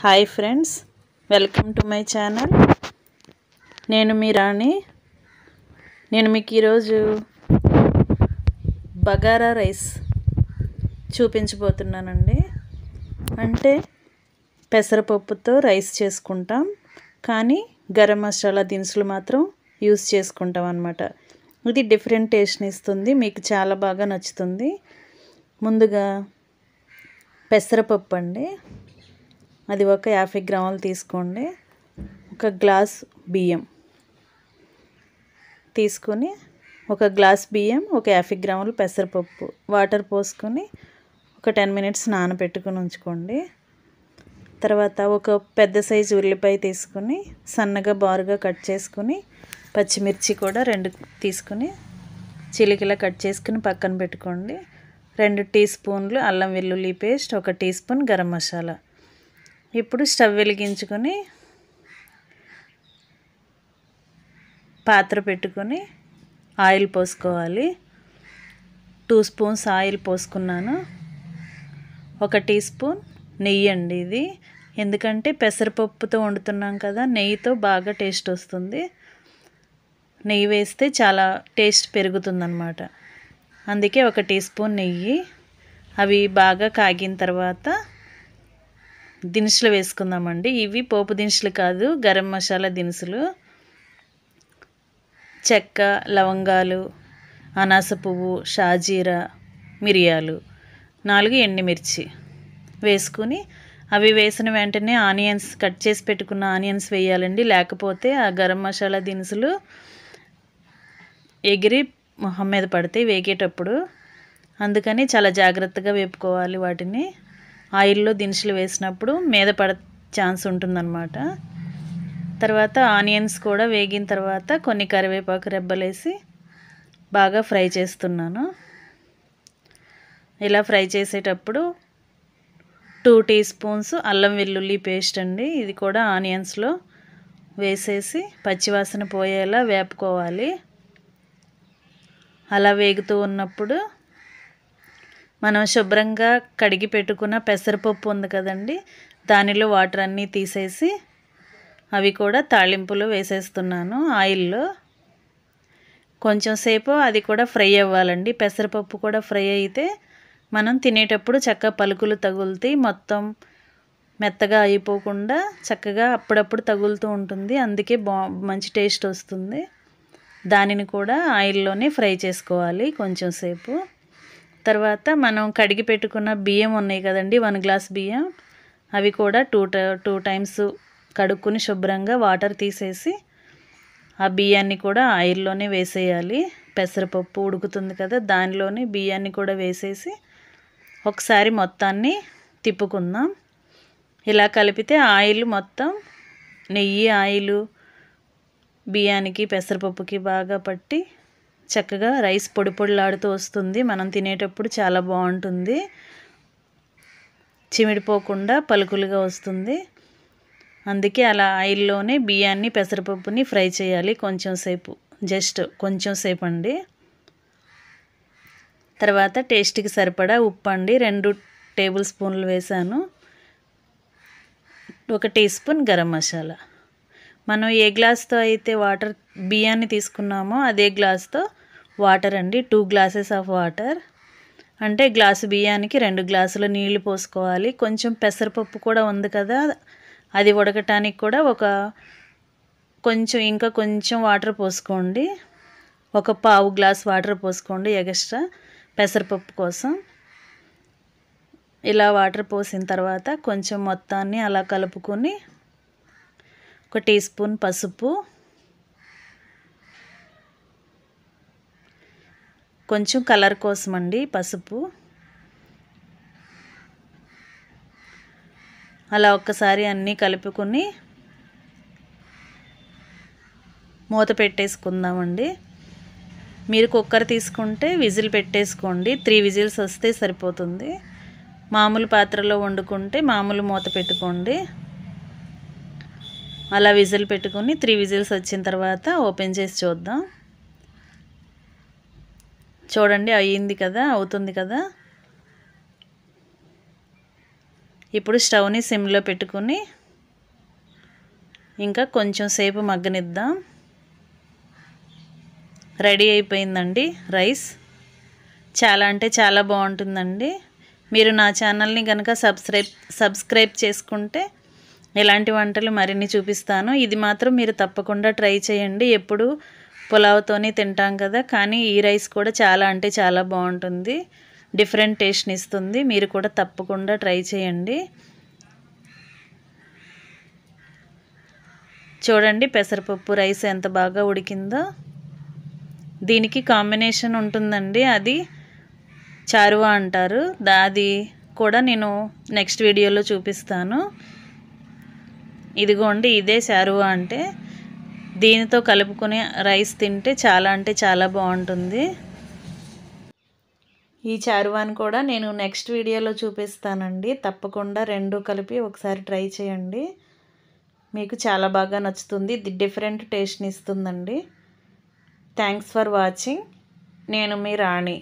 Hi friends, welcome to my channel. నేను మీ రాణి. నేను మీకు ఈరోజు బగారా రైస్ చూపించబోతున్నానండి. అంటే పెసరపప్పుతో రైస్ చేసుకుంటాం, కానీ గరం మసాలా దినుసులు మాత్రం యూస్ చేసుకుంటాం అన్నమాట. ఇది డిఫరెంట్ టేస్ట్ని ఇస్తుంది, మీకు చాలా బాగా నచ్చుతుంది. ముందుగా పెసరపప్పు అండి, అది ఒక 50 గ్రాములు తీసుకోండి. ఒక గ్లాస్ బియ్యం తీసుకొని, ఒక గ్లాస్ బియ్యం, ఒక 50 గ్రాములు పెసరపప్పు వాటర్ పోసుకొని ఒక 10 మినిట్స్ నానబెట్టుకొని ఉంచుకోండి. తర్వాత ఒక పెద్ద సైజు ఉల్లిపాయ తీసుకొని సన్నగా బారుగా కట్ చేసుకొని, పచ్చిమిర్చి కూడా 2 తీసుకొని చిలికిలా కట్ చేసుకుని పక్కన పెట్టుకోండి. 2 టీ స్పూన్లు అల్లం వెల్లుల్లి paste, 1 teaspoon garam masala. ఇప్పుడు స్టవ్ వెలిగించుకొని పాత్ర పెట్టుకొని ఆయిల్ పోసుకోవాలి. 2 స్పూన్స్ ఆయిల్ పోసుకున్నాను. 1 టీ స్పూన్ నెయ్యి అండి ఇది, ఎందుకంటే పెసరపప్పుతో వండుతున్నాం కదా, నెయ్యితో బాగా టేస్ట్ వస్తుంది. నెయ్యి వేస్తే చాలా టేస్ట్ పెరుగుతుందన్నమాట. అందుకే 1 టీ స్పూన్ నెయ్యి. అవి బాగా కాగిన తర్వాత దినుసులు వేసుకుందామండి. ఇవి పోపు దినుసులు కాదు, గరం మసాలా దినుసులు. చెక్క, లవంగాలు, అనాస పువ్వు, షాజీరా, మిరియాలు, 4 ఎండుమిర్చి వేసుకుని, అవి వేసిన వెంటనే ఆనియన్స్, కట్ చేసి పెట్టుకున్న ఆనియన్స్ వేయాలండి. లేకపోతే ఆ గరం మసాలా దినుసులు ఎగిరి మొహం మీద పడతాయి వేగేటప్పుడు. అందుకని చాలా జాగ్రత్తగా వేపుకోవాలి వాటిని. ఆయిల్లో దినుసులు వేసినప్పుడు మీద పడ ఛాన్స్ ఉంటుందన్నమాట. తర్వాత ఆనియన్స్ కూడా వేగిన తర్వాత కొన్ని కరివేపాకు రెబ్బలేసి బాగా ఫ్రై చేస్తున్నాను. ఇలా ఫ్రై చేసేటప్పుడు 2 టీ స్పూన్స్ అల్లం వెల్లుల్లి పేస్ట్ అండి, ఇది కూడా ఆనియన్స్లో వేసేసి పచ్చివాసన పోయేలా వేపుకోవాలి. అలా వేగుతూ ఉన్నప్పుడు మనం శుభ్రంగా కడిగి పెట్టుకున్న పెసరపప్పు ఉంది కదండి, దానిలో వాటర్ అన్నీ తీసేసి అవి కూడా తాళింపులో వేసేస్తున్నాను ఆయిల్లో. కొంచెం సేపు అది కూడా ఫ్రై అవ్వాలండి. పెసరపప్పు కూడా ఫ్రై అయితే మనం తినేటప్పుడు చక్కగా పలుకులు తగులుతాయి, మొత్తం మెత్తగా అయిపోకుండా చక్కగా అప్పుడప్పుడు తగులుతూ ఉంటుంది. అందుకే మంచి టేస్ట్ వస్తుంది. దానిని కూడా ఆయిల్లోనే ఫ్రై చేసుకోవాలి కొంచెం సేపు. తర్వాత మనం కడిగి పెట్టుకున్న బియ్యం ఉన్నాయి కదండి, 1 గ్లాస్ బియ్యం, అవి కూడా 2 టైమ్స్ కడుక్కుని శుభ్రంగా వాటర్ తీసేసి ఆ బియ్యాన్ని కూడా ఆయిల్లోనే వేసేయాలి. పెసరపప్పు ఉడుకుతుంది కదా, దానిలోనే బియ్యాన్ని కూడా వేసేసి ఒకసారి మొత్తాన్ని తిప్పుకుందాం. ఇలా కలిపితే ఆయిల్ మొత్తం, నెయ్యి ఆయిల్ బియ్యానికి పెసరపప్పుకి బాగా పట్టి చక్కగా రైస్ పొడి పొడిలాడుతూ వస్తుంది. మనం తినేటప్పుడు చాలా బాగుంటుంది, చిమిడిపోకుండా పలుకులుగా వస్తుంది. అందుకే అలా ఆయిల్లోనే బియ్యాన్ని పెసరపప్పుని ఫ్రై చేయాలి కొంచెం సేపు, జస్ట్ కొంచెం సేపు అండి. తర్వాత టేస్ట్కి సరిపడా ఉప్పు అండి, 2 టేబుల్ స్పూన్లు వేసాను. 1 టీ స్పూన్ గరం మసాలా. మనం ఏ గ్లాస్తో అయితే వాటర్ బియ్యాన్ని తీసుకున్నామో అదే గ్లాస్తో వాటర్ అండి, 2 గ్లాసెస్ ఆఫ్ వాటర్. అంటే గ్లాసు బియ్యానికి 2 గ్లాసుల నీళ్లు పోసుకోవాలి. కొంచెం పెసరపప్పు కూడా ఉంది కదా, అది ఉడకటానికి కూడా ఇంకా కొంచెం వాటర్ పోసుకోండి. 1/4 గ్లాస్ వాటర్ పోసుకోండి ఎక్స్ట్రా పెసరపప్పు కోసం. ఇలా వాటర్ పోసిన తర్వాత కొంచెం మొత్తాన్ని అలా కలుపుకొని 1 టీ స్పూన్ పసుపు, కొంచెం కలర్ కోసం అండి పసుపు. అలా ఒక్కసారి అన్నీ కలుపుకొని మూత పెట్టేసుకుందామండి. మీరు కుక్కర్ తీసుకుంటే విజిల్ పెట్టేసుకోండి, 3 విజిల్స్ వస్తే సరిపోతుంది. మామూలు పాత్రలో వండుకుంటే మామూలు మూత పెట్టుకోండి. అలా విజిల్ పెట్టుకొని 3 విజిల్స్ వచ్చిన తర్వాత ఓపెన్ చేసి చూద్దాం. చూడండి, అయ్యింది కదా, అవుతుంది కదా. ఇప్పుడు స్టవ్ని సిమ్లో పెట్టుకుని ఇంకా కొంచెం సేపు మగ్గనిద్దాం. రెడీ అయిపోయిందండి రైస్. చాలా అంటే చాలా బాగుంటుందండి. మీరు నా ఛానల్ని కనుక సబ్స్క్రైబ్ చేసుకుంటే ఇలాంటి వంటలు మరిన్ని చూపిస్తాను. ఇది మాత్రం మీరు తప్పకుండా ట్రై చేయండి. ఎప్పుడు పులావ్తోనే తింటాం కదా, కానీ ఈ రైస్ కూడా చాలా అంటే చాలా బాగుంటుంది. డిఫరెంట్ టేస్ట్ని ఇస్తుంది. మీరు కూడా తప్పకుండా ట్రై చేయండి. చూడండి పెసరపప్పు రైస్ ఎంత బాగా ఉడికిందో. దీనికి కాంబినేషన్ ఉంటుందండి, అది చారువా అంటారు. అది కూడా నేను నెక్స్ట్ వీడియోలో చూపిస్తాను. ఇదిగోండి, ఇదే చారువా అంటే. దీనితో కలుపుకొని రైస్ తింటే చాలా అంటే చాలా బాగుంటుంది. ఈ చారువాని కూడా నేను నెక్స్ట్ వీడియోలో చూపిస్తానండి. తప్పకుండా రెండు కలిపి ఒకసారి ట్రై చేయండి. మీకు చాలా బాగా నచ్చుతుంది. ఇది డిఫరెంట్ టేస్ట్ని ఇస్తుందండి. Thanks for watching. నేను మీ రాణి.